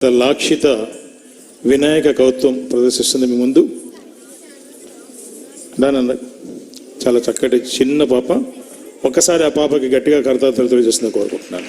లాక్షిత వినాయక కౌత్వం ప్రదర్శిస్తుంది మీ ముందు. దాని చాలా చక్కటి చిన్న పాప. ఒక్కసారి ఆ పాపకి గట్టిగా కరతార్థాలు తెలియజేస్తుందని కోరుకుంటున్నాను.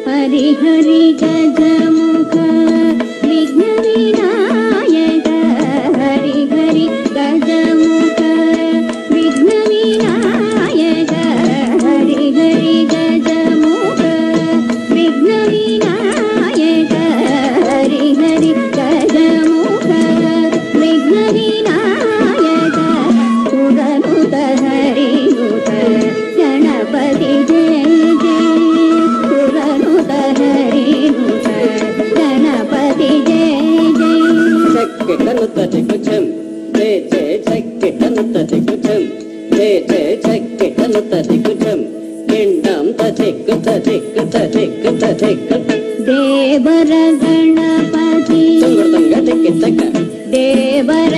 हरि हरि गजमुख विघ्न विनायक हरि हरि गजमुख विघ्न विनायक हरि हरि गजमुख विघ्न विनायक हरि हरि गजमुख विघ्न विनायक सुरनुत हरिनुत गणपति जय गणपति जय देवर गणपति देवर